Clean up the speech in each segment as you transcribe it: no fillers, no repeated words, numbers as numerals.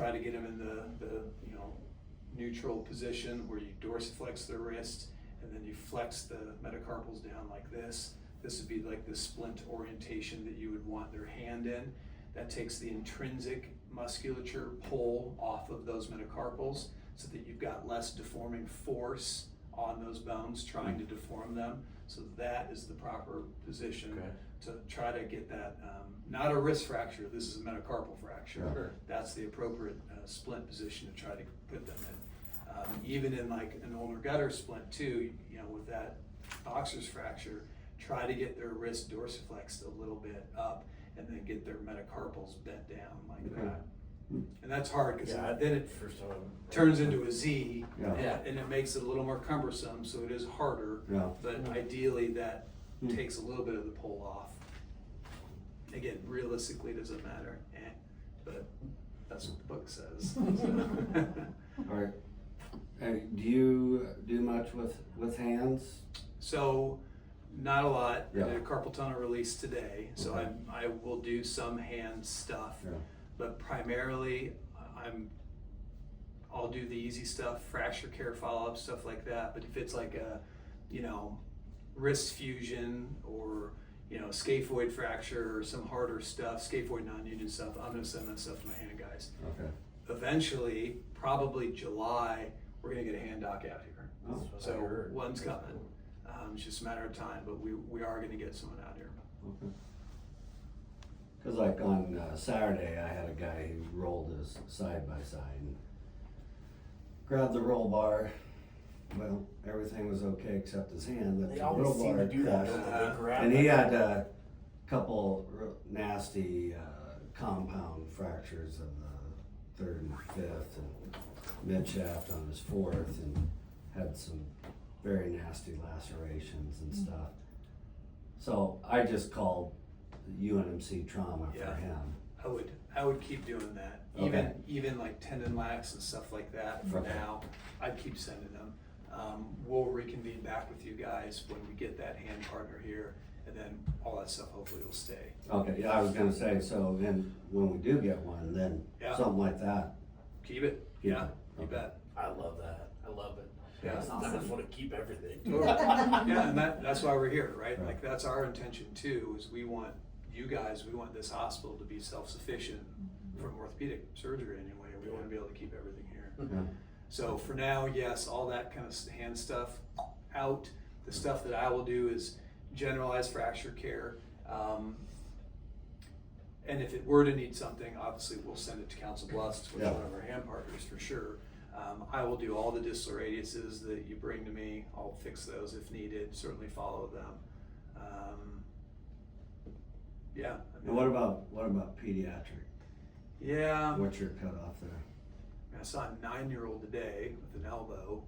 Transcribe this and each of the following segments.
try to get them in the neutral position where you dorsiflex the wrist and then you flex the metacarpals down like this. This would be like the splint orientation that you would want their hand in. That takes the intrinsic musculature pull off of those metacarpals so that you've got less deforming force on those bones trying to deform them. So that is the proper position to try to get that, not a wrist fracture, this is a metacarpal fracture. Sure. That's the appropriate splint position to try to put them in. Even in like an ulnar gutter splint too, with that boxer's fracture, try to get their wrist dorsiflexed a little bit up and then get their metacarpals bent down like that. And that's hard because then it turns into a Z and it makes it a little more cumbersome, so it is harder, but ideally that takes a little bit of the pull off. Again, realistically it doesn't matter, but that's what the book says. All right. Do you do much with hands? So, not a lot. I did a carpal tunnel release today, so I will do some hand stuff, but primarily I'll do the easy stuff, fracture care follow-up, stuff like that. But if it's like a, wrist fusion or scaphoid fracture or some harder stuff, scaphoid non-union stuff, I'm gonna send that stuff to my hand guys. Okay. Eventually, probably July, we're gonna get a hand doc out here. So one's coming. It's just a matter of time, but we are gonna get someone out here. Okay. Because like on Saturday, I had a guy who rolled his side by side and grabbed the roll bar. Well, everything was okay except his hand. They always seem to do that, don't they? They grab and he had a couple nasty compound fractures of the 3rd and 5th and mid shaft on his 4th, and had some very nasty lacerations and stuff. So I just called UNMC trauma for him. I would keep doing that. Even like tendon lax and stuff like that for now, I'd keep sending them. We'll reconvene back with you guys when we get that hand partner here, and then all that stuff hopefully will stay. Okay, I was gonna say, so then when we do get one, then something like that. Keep it. You bet. I love that. I love it. Yeah. Sometimes I just want to keep everything. And that's why we're here, right? Like that's our intention too, is we want this hospital to be self-sufficient from orthopedic surgery anyway. We want to be able to keep everything here. So for now, yes, all that kind of hand stuff out. The stuff that I will do is generalized fracture care. And if it were to need something, obviously we'll send it to Council Bluffs, which is one of our hand partners for sure. I will do all the distal radiuses that you bring to me. I'll fix those if needed, certainly follow them. And what about pediatric? Yeah. What's your cutoff there? I saw a 9-year-old today with an elbow.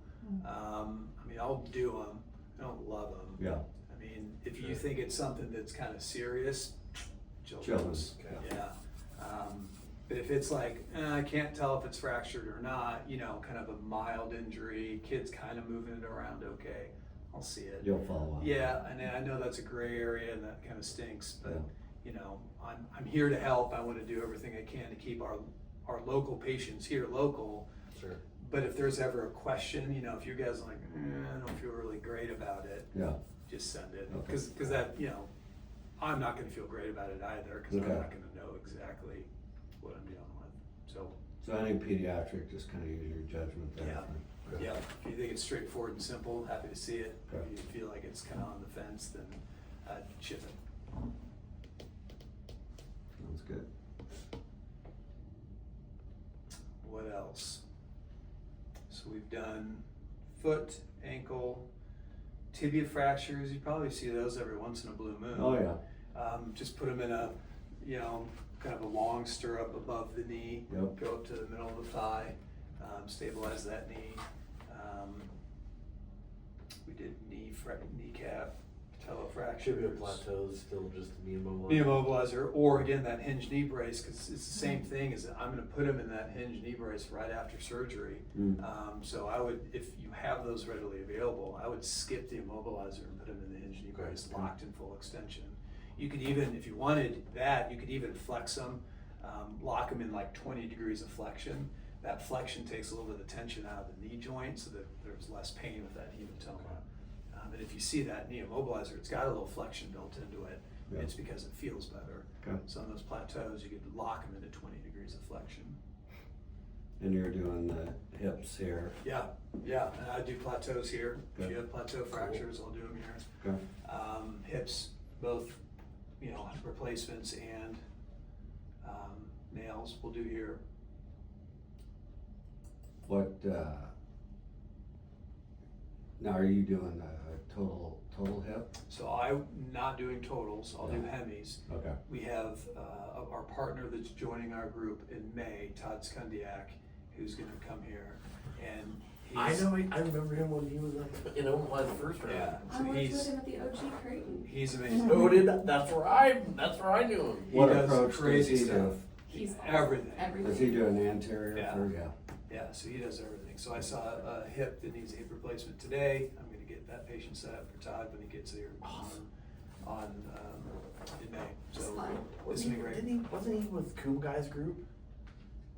I'll do them. I don't love them. Yeah. I mean, if you think it's something that's kind of serious, children's. But if it's like, I can't tell if it's fractured or not, kind of a mild injury, kid's kind of moving it around okay, I'll see it. You'll follow up. Yeah, and I know that's a gray area and that kind of stinks, but I'm here to help. I want to do everything I can to keep our local patients here local. Sure. But if there's ever a question, if you guys are like, I don't feel really great about it, just send it. Because that, I'm not going to feel great about it either, because I'm not going to know exactly what I'm dealing with. So I think pediatric, just kind of use your judgment there. Yeah. If you think it's straightforward and simple, happy to see it. If you feel like it's kind of on the fence, then ship it. Sounds good. What else? So we've done foot, ankle, tibia fractures. You probably see those every once in a blue moon. Oh yeah. Just put them in a, kind of a long stirrup above the knee. Go up to the middle of the thigh, stabilize that knee. We did kneecap, patella fractures. Tibia plateau is still just knee immobilizer. Knee immobilizer, or again that hinge knee brace, because it's the same thing. Is I'm going to put them in that hinge knee brace right after surgery. So I would, if you have those readily available, I would skip the immobilizer and put them in the hinge knee brace, locked in full extension. You could even, if you wanted that, you could even flex them lock them in like 20 degrees of flexion. That flexion takes a little bit of tension out of the knee joint so that there's less pain with that hematoma. And if you see that knee immobilizer, it's got a little flexion built into it. Yeah. It's because it feels better. Okay. So on those plateaus, you get to lock them into 20 degrees of flexion. And you're doing the hips here. Yeah, and I do plateaus here. If Good. you have plateau fractures, I'll do them here. Okay. Hips, both, replacements and nails we'll do here. What, now are you doing a total hip? So I'm not doing totals, I'll do No. hemis. Okay. We have our partner that's joining our group in May, Todd Skundiak, who's gonna come here. And I he's, know, I remember him when he was like, in Omaha the first round. yeah, I so worked with he's, him at the OG Creighton. he's amazing. Oh, that's where I knew him. He What does approach does crazy he stuff. do? He's awesome. Everything. Does he do an anterior Yeah. for, yeah? Yeah, so he does everything. So I saw a hip that needs a hip replacement today. I'm gonna get that patient set up for Todd when he gets here in May. So Slide. this will be great. Wasn't he with Kuma Guy's group?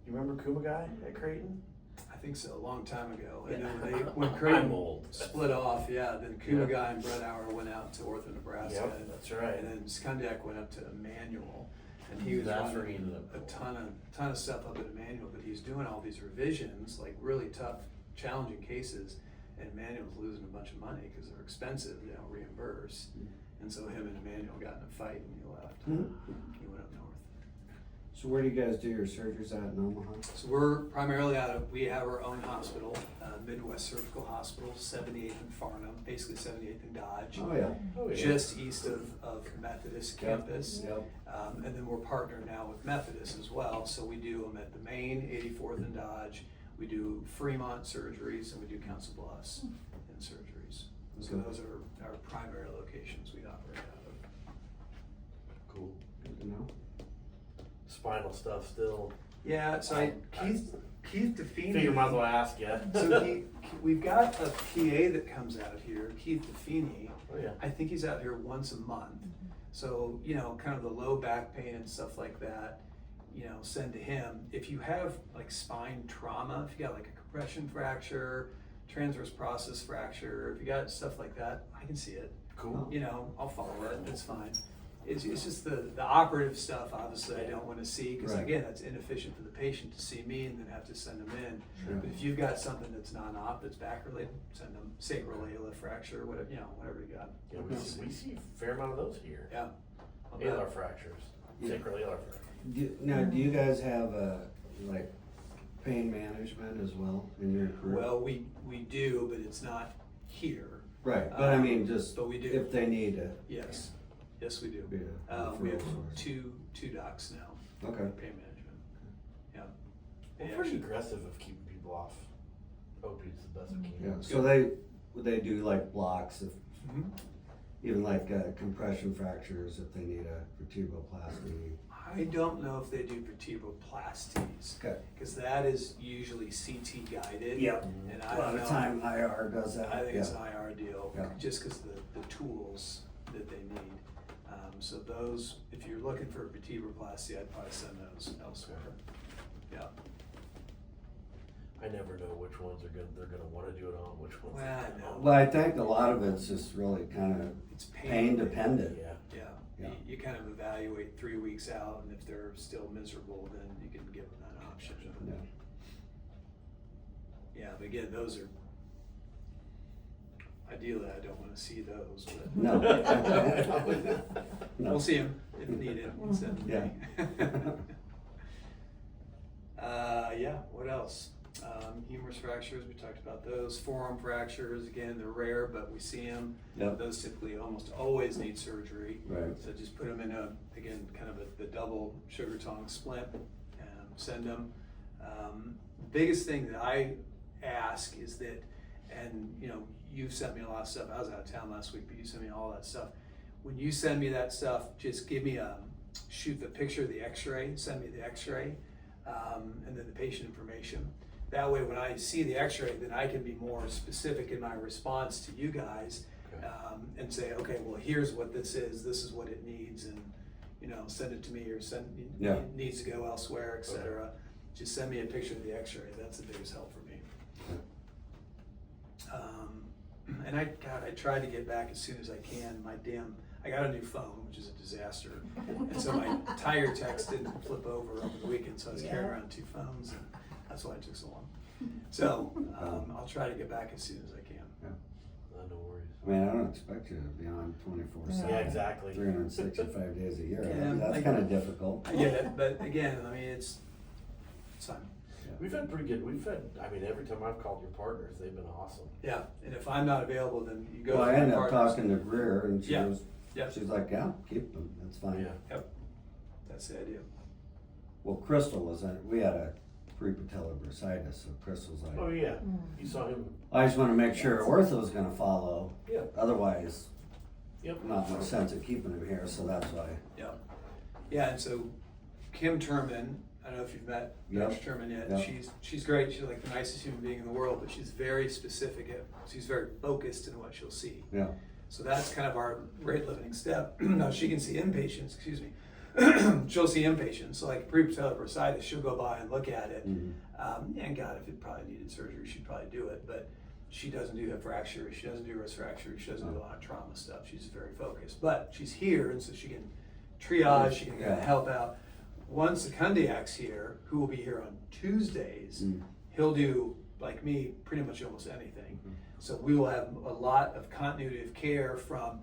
You remember Kuma Guy at Creighton? I think so, a long time ago. And Yeah. then when I'm Creighton old. split off, then Kuma Yeah. Guy and Brett Hour went out to Ortho, Nebraska. Yep, that's right. And then Skundiak went up to Emmanuel. And he was That's where he running ended up a going. ton of stuff up at Emmanuel, but he's doing all these revisions, like really tough, challenging cases. And Emmanuel's losing a bunch of money because they're expensive, they don't reimburse. And so him and Emmanuel got in a fight and he left. He went up north. So where do you guys do your surgeries at in Omaha? So we're primarily we have our own hospital, Midwest Surgical Hospital, 78th and Farnham, basically 78th and Dodge. Oh, yeah. Oh, yeah. Just east of Methodist Yep. campus. Yep. And then we're partnered now with Methodist as well, so we do them at the main 84th and Dodge. We do Fremont surgeries and we do Council Bluffs and surgeries. So Okay. those are our primary locations we operate out of. Cool. Good to know. Spinal stuff still. Yeah, so Keith Defini. Figure might as well ask you. So we've got a PA that comes out here, Keith Defini. Oh, yeah. I think he's out here once a month. So, kind of the low back pain and stuff like that, send to him. If you have like spine trauma, if you got like a compression fracture, transverse process fracture, if you got stuff like that, I can see it. Cool. I'll follow it, it's fine. It's just the operative stuff, obviously, I don't want to see, because Right. again, that's inefficient for the patient to see me and then have to send them in. Sure. But if you've got something that's non-op, that's back related, send them sacroiliac fracture, whatever, whatever you got. Yeah, we see a fair amount of those here. Yeah. I'll bet. Alar fractures. Yeah. Sacroiliac fractures. Do you guys have like pain management as well in your group? Well, we do, but it's not here. Right, but I mean, just But we do. if they need to. Yes, yes, we do. Be a We have referral source. two docs now. Okay. Pain management. Yeah. We're They pretty actually- aggressive of keeping people off opiates the best we can. Yeah, so they do like blocks of, Mhm. even like compression fractures if they need a vertebroplasty. I don't know if they do vertebroplasties. Okay. Because that is usually CT guided. Yep. And A I lot don't of know. time IR does that. I think it's an yeah. IR deal, Yeah. just because the tools that they need. So those, if you're looking for a vertebroplasty, I'd probably send those elsewhere. Yeah. I never know which ones they're gonna wanna do it on, which ones. Well, I know. Well, I think a lot of it's just really kind of It's pain dependent. Yeah. Yeah. Yeah. You kind of evaluate 3 weeks out, and if they're still miserable, then you can give them that option. Yeah. Yeah, but again, those are, ideally, I don't want to see those, but. No. We'll see them if needed, instead of Yeah. me. Yeah, what else? Humerus fractures, we talked about those. Forearm fractures, again, they're rare, but we see them. Yep. Those typically almost always need surgery. Right. So just put them in again, kind of the double sugar tongue splint, and send them. Biggest thing that I ask is that, and you've sent me a lot of stuff. I was out of town last week, but you sent me all that stuff. When you send me that stuff, just give me shoot the picture of the x-ray, send me the x-ray, and then the patient information. That way, when I see the x-ray, then I can be more specific in my response to you guys, Okay. and say, okay, well, here's what this is what it needs, and send it to me or Yeah. needs to go elsewhere, et cetera. Just send me a picture of the x-ray. That's the biggest help for me. And I tried to get back as soon as I can. I got a new phone, which is a disaster. And so my tire text didn't flip over the weekend, so I was carrying around 2 phones, and that's why it took so long. So I'll try to get back as soon as I can. No worries. I mean, I don't expect you to be on 24/7. Yeah, exactly. 365 days a year. Yeah, That's kind of difficult. I get it, but again, I mean, it's fine. We've had pretty good, every time I've called your partners, they've been awesome. Yeah, and if I'm not available, then you go Well, to I my ended up partners. talking to Greer, and Yeah. she's like, yeah, keep them, that's fine. Yeah. That's the idea. Well, Crystal we had a prepatellar bursitis, so Crystal's like, Oh, yeah, you saw him, I just wanna make sure ortho's gonna follow, yeah, otherwise, yep. not much sense of keeping him here, so that's why. Yeah, and so Kim Turman, I don't know if you've met Yep. Dr. Turman yet. Yep. She's great. She's like the nicest human being in the world, but she's very specific. She's very focused in what she'll see. Yeah, So that's kind of our rate limiting step. Now she can see inpatients. Excuse me. She'll see inpatients. So like prepatellar bursitis, she'll go by and look at it. And God, if it probably needed surgery, she'd probably do it. But she doesn't do hip fracture. She doesn't do wrist fracture. She doesn't do a lot of trauma stuff. She's very focused. But she's here, and so she can triage. She can help out. Once the Kundiak's here, who will be here on Tuesdays, he'll do, like me, pretty much almost anything. So we will have a lot of continuity of care from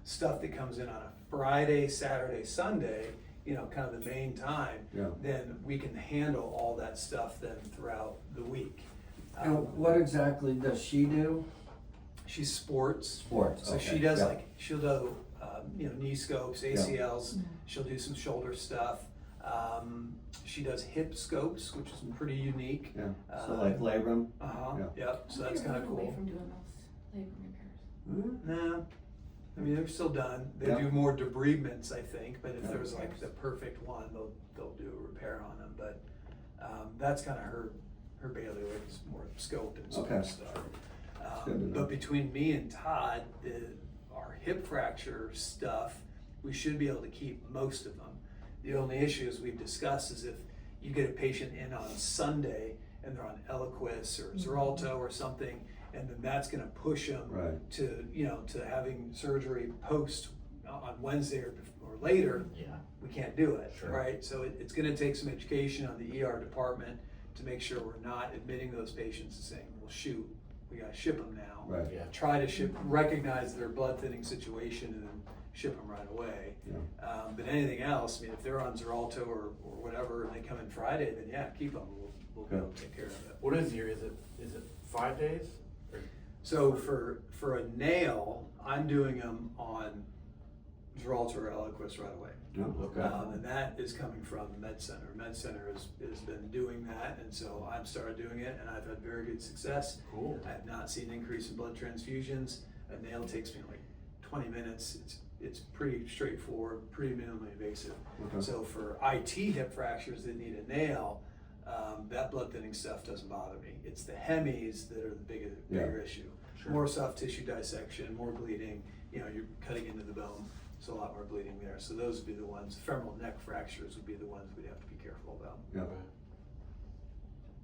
stuff that comes in on a Friday, Saturday, Sunday, kind of the main time. Then we can handle all that stuff then throughout the week. and what exactly does she do? She's sports. Sports, So okay, she does yeah. she'll do, knee scopes, ACLs, she'll do some shoulder stuff. She does hip scopes, which is pretty unique. Yeah, so like labrum? Yep, so that's kind of Away cool. from doing those labor repairs. No, I mean, they're still done. They Yeah. do more debridements, I think, but if there was like the perfect one, they'll do a repair on them, but, that's kind of her bailiwick, is more scope and Okay. stuff. good to know. But between me and Todd, our hip fracture stuff, we should be able to keep most of them. The only issue, as we've discussed, is if you get a patient in on Sunday and they're on Eliquis or Xarelto or something, and then that's gonna push them Right. to having surgery post on Wednesday or later, Yeah. we can't do it, Sure. right? So it's gonna take some education on the ER department to make sure we're not admitting those patients and saying, well, shoot, we gotta ship them now. Right. Yeah. Try to recognize their blood thinning situation and then ship them right away. Yeah. But anything else, I mean, if they're on Xarelto or whatever, and they come in Friday, then yeah, keep them, we'll be able to take care of it. What is is it 5 days? Or- So for a nail, I'm doing them on Xarelto or Eliquis right away. No, okay. And that is coming from Med Center. Med Center has been doing that, and so I've started doing it, and I've had very good success. Cool. I have not seen an increase in blood transfusions. A nail takes me like 20 minutes. It's pretty straightforward, pretty minimally invasive. Okay. So for IT hip fractures that need a nail, that blood thinning stuff doesn't bother me. It's the hemis that are the bigger issue. Sure. More soft tissue dissection, more bleeding. You're cutting into the bone, so a lot more bleeding there. So those would be the ones. Femoral neck fractures would be the ones we'd have to be careful about. Yeah. Okay.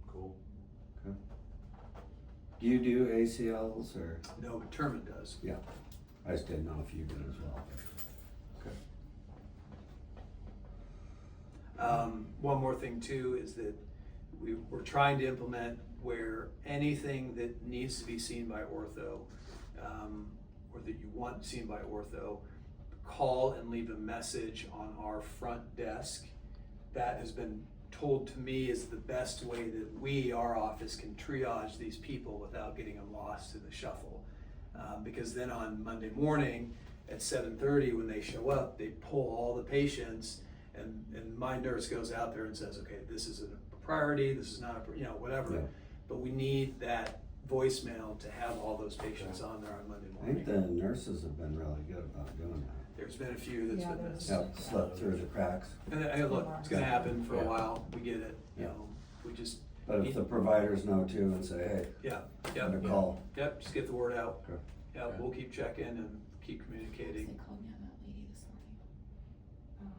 Cool. Okay. Do you do ACLs or? No, but Terman does. Yeah, I just didn't know if you did as well. Okay. One more thing too is that we're trying to implement where anything that needs to be seen by ortho, or that you want seen by ortho, call and leave a message on our front desk. That has been told to me is the best way that our office can triage these people without getting them lost in the shuffle. Because then on Monday morning at 7:30 when they show up, they pull all the patients and my nurse goes out there and says, okay, this is a priority, this is not whatever. Yeah. But we need that voicemail to have all those patients on there on Monday I think morning. the nurses have been really good about doing that. There's been a few that's been missed. Yeah, slipped through the cracks. And hey, look, it's gonna happen for a Yeah. while, we get it, Yeah. we just, But if the providers know too and say, hey, yeah, better call. Yep, just get the word out. Okay. Yeah, Okay. we'll keep checking and keep They communicating. called me on that lady this morning.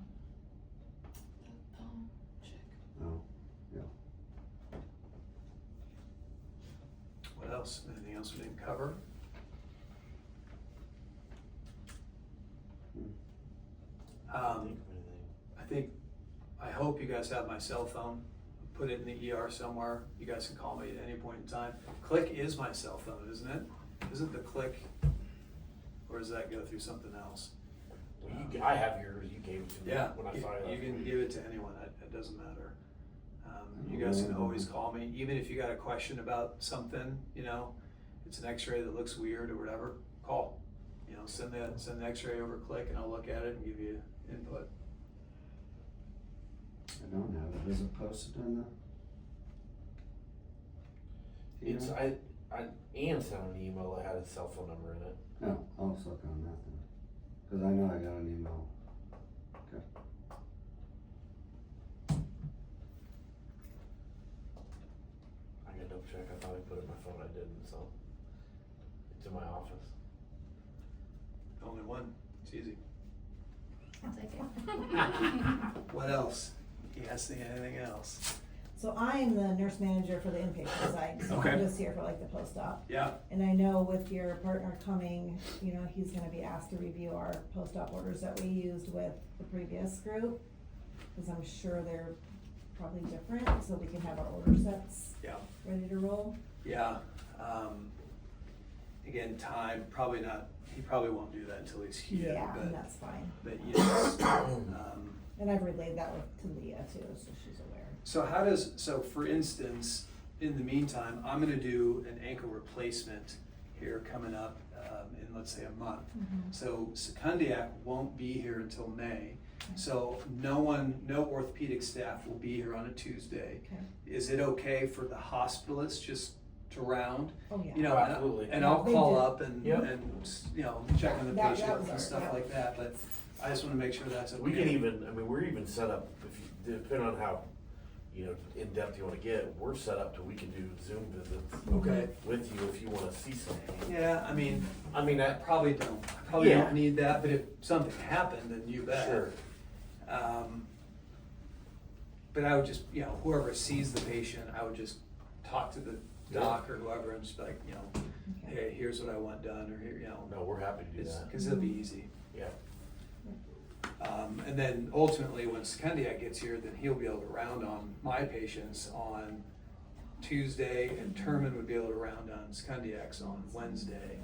else? Anything else we didn't cover? I hope you guys have my cell phone. Put it in the ER somewhere. You guys can call me at any point in time. Click is my cell phone, isn't it? Isn't the Click, or does that go through something else? Well, I have yours, you gave it to me Yeah, when I saw it. you can give it to anyone, it doesn't matter. You guys can always call me, even if you got a question about something, you know, it's an x-ray that looks weird or whatever, call. You know, send the x-ray over, Click, and I'll look at it and give you input. I don't have it. Is it posted on the? It's, I Ian sent an email that had his cell phone number in it. No, I'll just look on that then. Cause I know I got an email. Okay. I gotta double check, I thought I put it in my phone, I didn't, so. It's in my office. Only one, it's easy. I'll take it. What else? You guys think anything else? So I'm the nurse manager for the inpatient side, so Okay. I'm just here for like the post-op. Yeah, And I know with your partner coming, you know, he's gonna be asked to review our post-op orders that we used with the previous group. Cause I'm sure they're probably different, so we can have our order sets yeah, ready to roll. yeah. Again, time, probably not, he probably won't do that until he's here, Yeah, and but, that's fine. yes. And I've relayed that to Leah too, so she's aware. So for instance, in the meantime, I'm gonna do an ankle replacement here coming up in, let's say, a month. So Secundiac won't be here until May. So no orthopedic staff will be here on a Tuesday. Okay. Is it okay for the hospitalist just to round? Oh, yeah. You know, Absolutely. and I'll They call do. up and, Yep. you know, check on the That patient was and our- stuff yeah. like that, but I just wanna make sure that's okay. We can even, I mean, we're even set up, if you, depending on how, you know, in-depth you wanna get, we're set up to we can do Zoom visits Okay, with you if you wanna see something. yeah, I mean, I mean, I probably don't Yeah. need that, but if something happened, then you bet. Sure. But I would just, you know, whoever sees the patient, I would just talk to the doc or whoever and just be like, you know, Okay. hey, here's what I want done, or here, you know. No, we're happy to do that. Cause it'll be easy. Yeah. And then ultimately, when Secundiac gets here, then he'll be able to round on my patients on Tuesday, and Terman would be able to round on Secundiac's on Wednesday.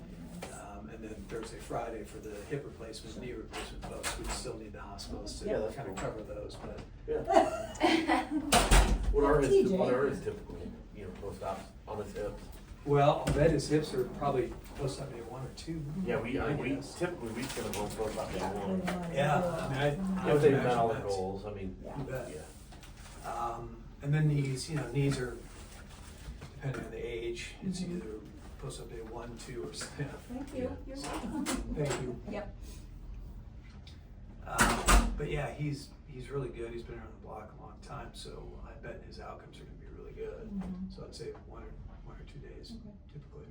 And then Thursday, Friday for the hip replacement, knee replacement folks, we'd still need the hospitals to Yeah, that's kind of cool. cover those, but. Yeah. What are his TJ. typical, you know, post-ops on his hips? Well, I'll bet his hips are probably post-op day 1 or 2. Yeah, we guess. typically, we send them home post-op day Yeah, one. they wanna Yeah, do I mean, it. If they've met imagine all the that's- goals, I mean, Yeah. You bet. yeah. And then knees, you know, knees are, depending on the age, it's Mhm. either post-op day 1, 2, or 7. Thank you, you're welcome. Thank you. Yep. But yeah, he's really good. He's been around the block a long time, so I bet his outcomes are gonna be really good. Mhm. So I'd say one or 2 days Okay. typically.